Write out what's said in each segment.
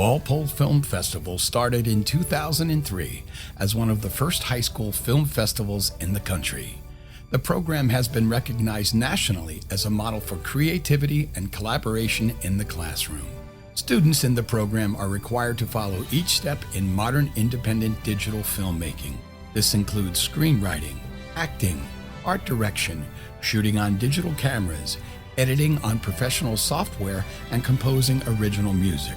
Walpole Film Festival started in 2003 as one of the first high school film festivals in the country. The program has been recognized nationally as a model for creativity and collaboration in the classroom. Students in the program are required to follow each step in modern independent digital filmmaking. This includes screenwriting, acting, art direction, shooting on digital cameras, editing on professional software, and composing original music.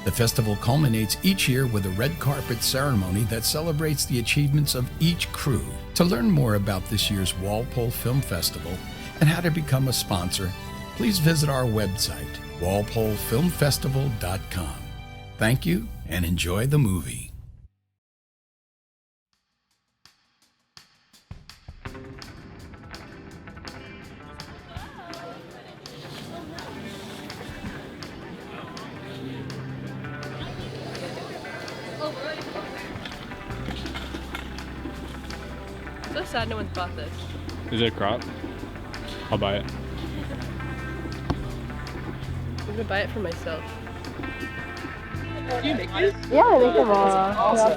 The festival culminates each year with a red carpet ceremony that celebrates the achievements of each crew. To learn more about this year's Walpole Film Festival and how to become a sponsor, please visit our website, walpolefilmfestival.com. Thank you and enjoy the movie. So sad no one's bought this. Is it a crop? I'll buy it. I'm gonna buy it for myself. Do you make these? Yeah, I make them all. Awesome.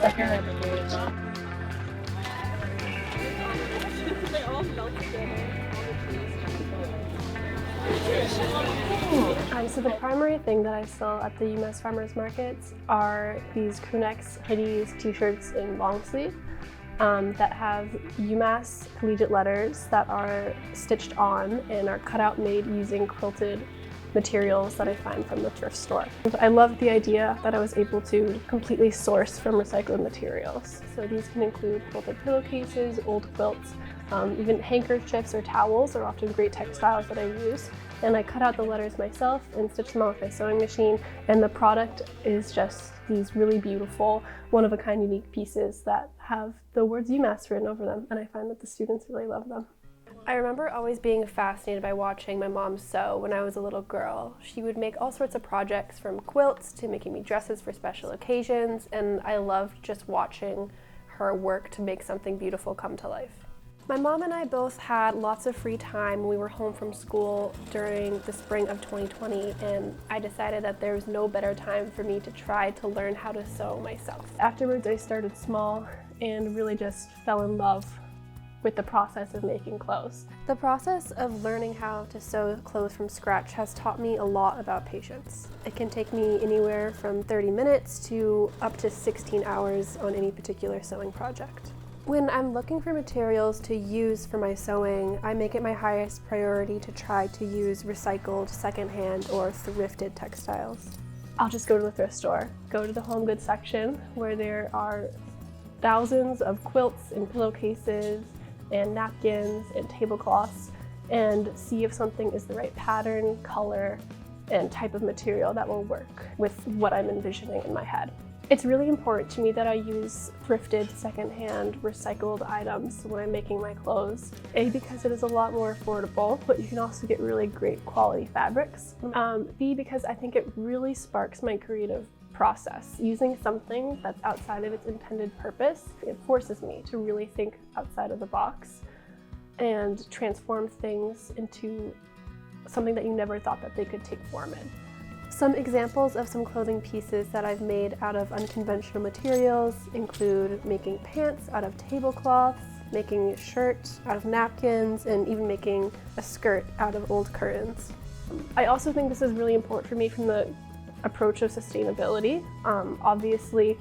They all melt so the primary thing that I sell at the UMass Farmers Markets are these crew necks, hoodies, t-shirts, and long sleeve that have UMass collegiate letters that are stitched on and are cut out made using quilted materials that I find from the thrift store. I love the idea that I was able to completely source from recycled materials. So these can include quilted pillowcases, old quilts, even handkerchiefs or towels are often great textiles that I use. And I cut out the letters myself and stitch them on with my sewing machine. And the product is just these really beautiful, one-of-a-kind unique pieces that have the words UMass written over them. And I find that the students really love them. I remember always being fascinated by watching my mom sew when I was a little girl. She would make all sorts of projects from quilts to making me dresses for special occasions, and I loved just watching her work to make something beautiful come to life. My mom and I both had lots of free time when we were home from school during the spring of 2020, and I decided that there was no better time for me to try to learn how to sew myself. Afterwards, I started small and really just fell in love with the process of making clothes. The process of learning how to sew clothes from scratch has taught me a lot about patience. It can take me anywhere from 30 minutes to up to 16 hours on any particular sewing project. When I'm looking for materials to use for my sewing, I make it my highest priority to try to use recycled, secondhand, or thrifted textiles. I'll just go to the thrift store, go to the home goods section where there are thousands of quilts and pillowcases and napkins and tablecloths, and see if something is the right pattern, color, and type of material that will work with what I'm envisioning in my head. It's really important to me that I use thrifted, secondhand, recycled items when I'm making my clothes. A, because it is a lot more affordable, but you can also get really great quality fabrics. B, because I think it really sparks my creative process. Using something that's outside of its intended purpose, it forces me to really think outside of the box and transform things into something that you never thought that they could take form in. Some examples of some clothing pieces that I've made out of unconventional materials include making pants out of tablecloths, making a shirt out of napkins, and even making a skirt out of old curtains. I also think this is really important for me from the approach of sustainability. Obviously,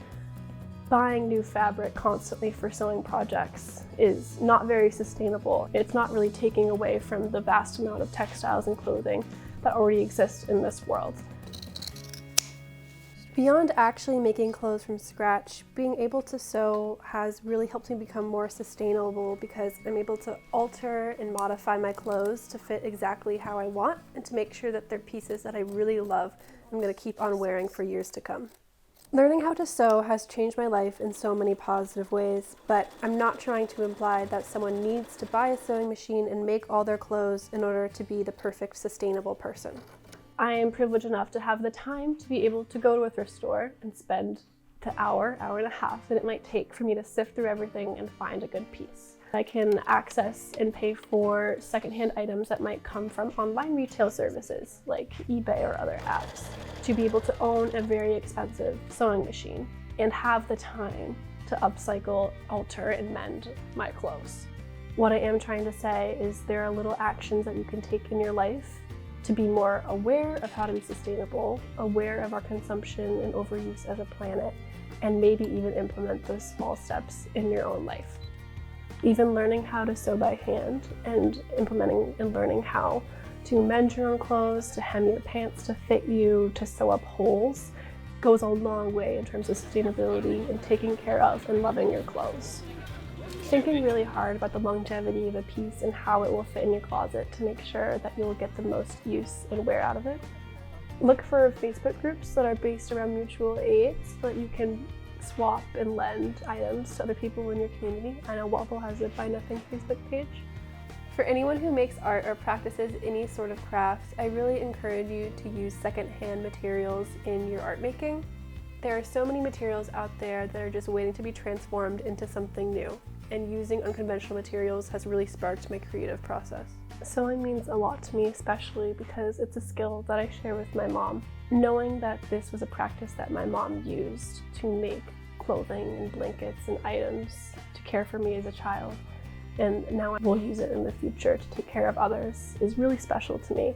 buying new fabric constantly for sewing projects is not very sustainable. It's not really taking away from the vast amount of textiles and clothing that already exist in this world. Beyond actually making clothes from scratch, being able to sew has really helped me become more sustainable because I'm able to alter and modify my clothes to fit exactly how I want and to make sure that they're pieces that I really love I'm going to keep on wearing for years to come. Learning how to sew has changed my life in so many positive ways, but I'm not trying to imply that someone needs to buy a sewing machine and make all their clothes in order to be the perfect sustainable person. I am privileged enough to have the time to be able to go to a thrift store and spend the hour and a half that it might take for me to sift through everything and find a good piece. I can access and pay for secondhand items that might come from online retail services like eBay or other apps, to be able to own a very expensive sewing machine and have the time to upcycle, alter, and mend my clothes. What I am trying to say is there are little actions that you can take in your life to be more aware of how to be sustainable, aware of our consumption and overuse as a planet, and maybe even implement those small steps in your own life. Even learning how to sew by hand and implementing and learning how to mend your own clothes, to hem your pants to fit you, to sew up holes, goes a long way in terms of sustainability and taking care of and loving your clothes. Thinking really hard about the longevity of a piece and how it will fit in your closet to make sure that you'll get the most use and wear out of it. Look for Facebook groups that are based around mutual aid so that you can swap and lend items to other people in your community. I know Walpole has a Buy Nothing Facebook page. For anyone who makes art or practices any sort of craft, I really encourage you to use secondhand materials in your art making. There are so many materials out there that are just waiting to be transformed into something new, and using unconventional materials has really sparked my creative process. Sewing means a lot to me, especially because it's a skill that I share with my mom. Knowing that this was a practice that my mom used to make clothing and blankets and items to care for me as a child, and now I will use it in the future to take care of others, is really special to me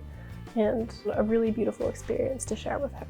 and a really beautiful experience to share with her.